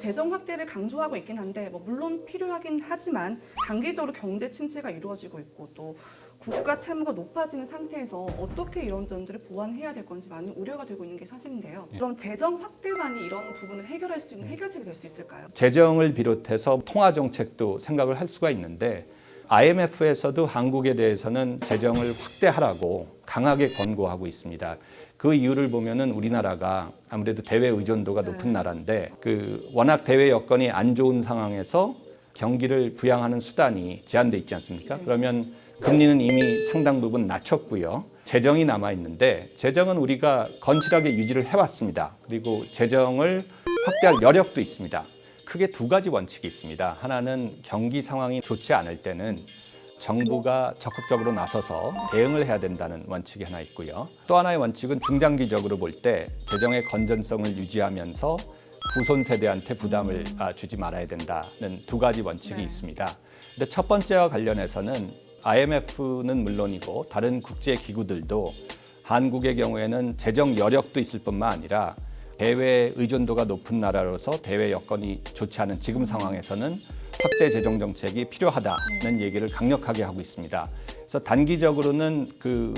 재정 확대를 강조하고 있긴 한데 물론 필요하긴 하지만 장기적으로 경제 침체가 이루어지고 있고 또 국가 채무가 높아지는 상태에서 어떻게 이런 점들을 보완해야 될 건지 많이 우려가 되고 있는 게 사실인데요. 그럼 재정 확대만이 이런 부분을 해결할 수 있는 해결책이 될 수 있을까요? 재정을 비롯해서 통화 정책도 생각을 할 수가 있는데 IMF에서도 한국에 대해서는 재정을 확대하라고 강하게 권고하고 있습니다. 그 이유를 보면은 우리나라가 아무래도 대외 의존도가 높은 나라인데 워낙 대외 여건이 안 좋은 상황에서 경기를 부양하는 수단이 제한돼 있지 않습니까? 그러면 금리는 이미 상당 부분 낮췄고요. 재정이 남아 있는데 재정은 우리가 건실하게 유지를 해왔습니다. 그리고 재정을 확대할 여력도 있습니다. 크게 두 가지 원칙이 있습니다. 하나는 경기 상황이 좋지 않을 때는 정부가 적극적으로 나서서 대응을 해야 된다는 원칙이 하나 있고요. 또 하나의 원칙은 중장기적으로 볼 때 재정의 건전성을 유지하면서 후손 세대한테 부담을 주지 말아야 된다는 두 가지 원칙이 있습니다. 근데 첫 번째와 관련해서는 IMF는 물론이고 다른 국제 기구들도 한국의 경우에는 재정 여력도 있을 뿐만 아니라 대외 의존도가 높은 나라로서 대외 여건이 좋지 않은 지금 상황에서는 확대 재정 정책이 필요하다는 얘기를 강력하게 하고 있습니다. 그래서 단기적으로는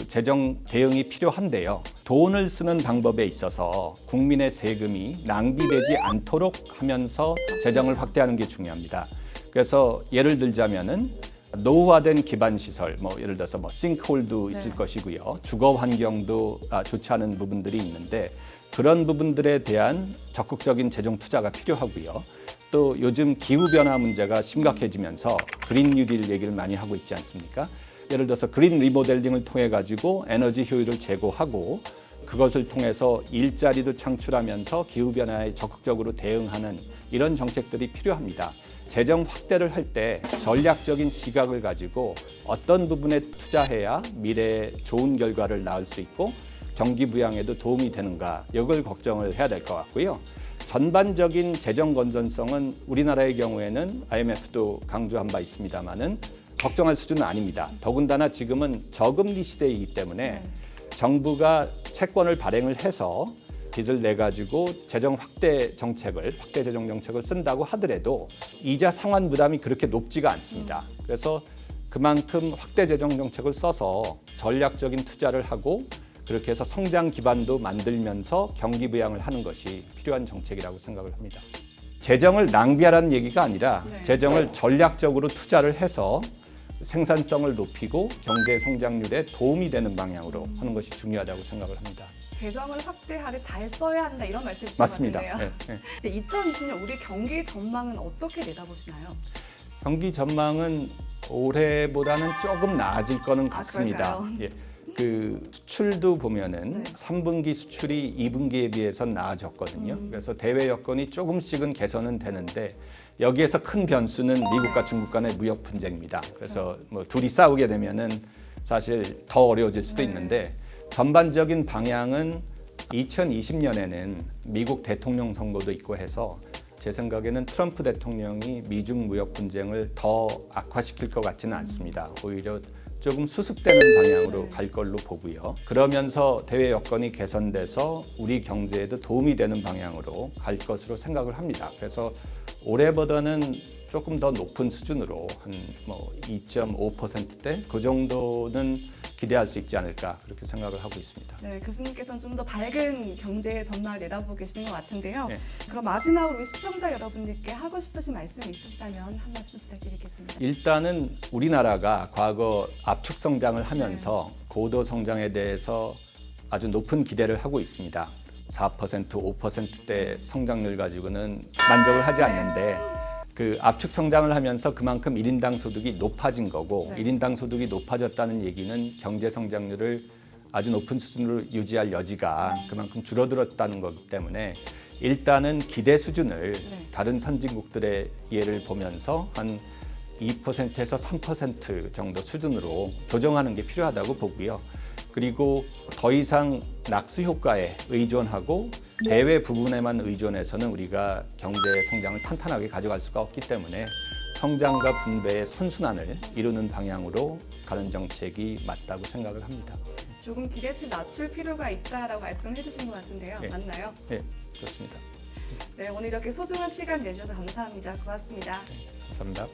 재정 대응이 필요한데요. 돈을 쓰는 방법에 있어서 국민의 세금이 낭비되지 않도록 하면서 재정을 확대하는 게 중요합니다. 그래서 예를 들자면은 노후화된 기반 시설, 예를 들어서 싱크홀도 있을 것이고요. 주거 환경도 좋지 않은 부분들이 있는데 그런 부분들에 대한 적극적인 재정 투자가 필요하고요. 또 요즘 기후변화 문제가 심각해지면서 그린 뉴딜 얘기를 많이 하고 있지 않습니까? 예를 들어서 그린 리모델링을 통해 가지고 에너지 효율을 제고하고 그것을 통해서 일자리도 창출하면서 기후변화에 적극적으로 대응하는 이런 정책들이 필요합니다. 재정 확대를 할 때 전략적인 시각을 가지고 어떤 부분에 투자해야 미래에 좋은 결과를 낳을 수 있고 경기 부양에도 도움이 되는가 이걸 걱정을 해야 될 것 같고요. 전반적인 재정 건전성은 우리나라의 경우에는 IMF도 강조한 바 있습니다만은 걱정할 수준은 아닙니다. 더군다나 지금은 저금리 시대이기 때문에 정부가 채권을 발행을 해서 빚을 내 가지고 재정 확대 재정 정책을 쓴다고 하더라도 이자 상환 부담이 그렇게 높지가 않습니다. 그래서 그만큼 확대 재정 정책을 써서 전략적인 투자를 하고 그렇게 해서 성장 기반도 만들면서 경기 부양을 하는 것이 필요한 정책이라고 생각을 합니다. 재정을 낭비하라는 얘기가 아니라 재정을 전략적으로 투자를 해서 생산성을 높이고 경제 성장률에 도움이 되는 방향으로 하는 것이 중요하다고 생각을 합니다. 재정을 확대하되 잘 써야 한다 이런 말씀이신 것 맞습니다. 같은데요. 이제 2020년 우리 경기 전망은 어떻게 내다보시나요? 경기 전망은 올해보다는 조금 나아질 거는 같습니다. 수출도 보면은 3분기 수출이 2분기에 비해서 나아졌거든요. 그래서 대외 여건이 조금씩은 개선은 되는데 여기에서 큰 변수는 미국과 중국 간의 무역 분쟁입니다. 그래서 둘이 싸우게 되면은 사실 더 어려워질 수도 있는데 전반적인 방향은 2020년에는 미국 대통령 선거도 있고 해서 제 생각에는 트럼프 대통령이 미중 무역 분쟁을 더 악화시킬 것 같지는 않습니다. 오히려 조금 수습되는 방향으로 갈 걸로 보고요. 그러면서 대외 여건이 개선돼서 우리 경제에도 도움이 되는 방향으로 갈 것으로 생각을 합니다. 그래서 올해보다는 조금 더 높은 수준으로 한 2.5%대 그 정도는 기대할 수 있지 않을까 그렇게 생각을 하고 있습니다. 네, 교수님께서는 좀 더 밝은 경제 전망을 내다보고 계시는 것 같은데요. 네. 그럼 마지막으로 우리 시청자 여러분들께 하고 싶으신 말씀이 있으시다면 한 말씀 부탁드리겠습니다. 일단은 우리나라가 과거 압축 성장을 하면서 고도 성장에 대해서 아주 높은 기대를 하고 있습니다. 4%, 5%대 성장률 가지고는 만족을 하지 않는데 압축 성장을 하면서 그만큼 1인당 소득이 높아진 거고 1인당 소득이 높아졌다는 얘기는 경제 성장률을 아주 높은 수준으로 유지할 여지가 그만큼 줄어들었다는 거기 때문에 일단은 기대 수준을 다른 선진국들의 예를 보면서 한 2%에서 3% 정도 수준으로 조정하는 게 필요하다고 보고요. 그리고 더 이상 낙수 효과에 의존하고 대외 부분에만 의존해서는 우리가 경제 성장을 탄탄하게 가져갈 수가 없기 때문에 성장과 분배의 선순환을 이루는 방향으로 가는 정책이 맞다고 생각을 합니다. 조금 기대치 낮출 필요가 있다라고 말씀해 주신 것 같은데요. 맞나요? 네, 그렇습니다. 네, 오늘 이렇게 소중한 시간 내주셔서 감사합니다. 고맙습니다. 감사합니다.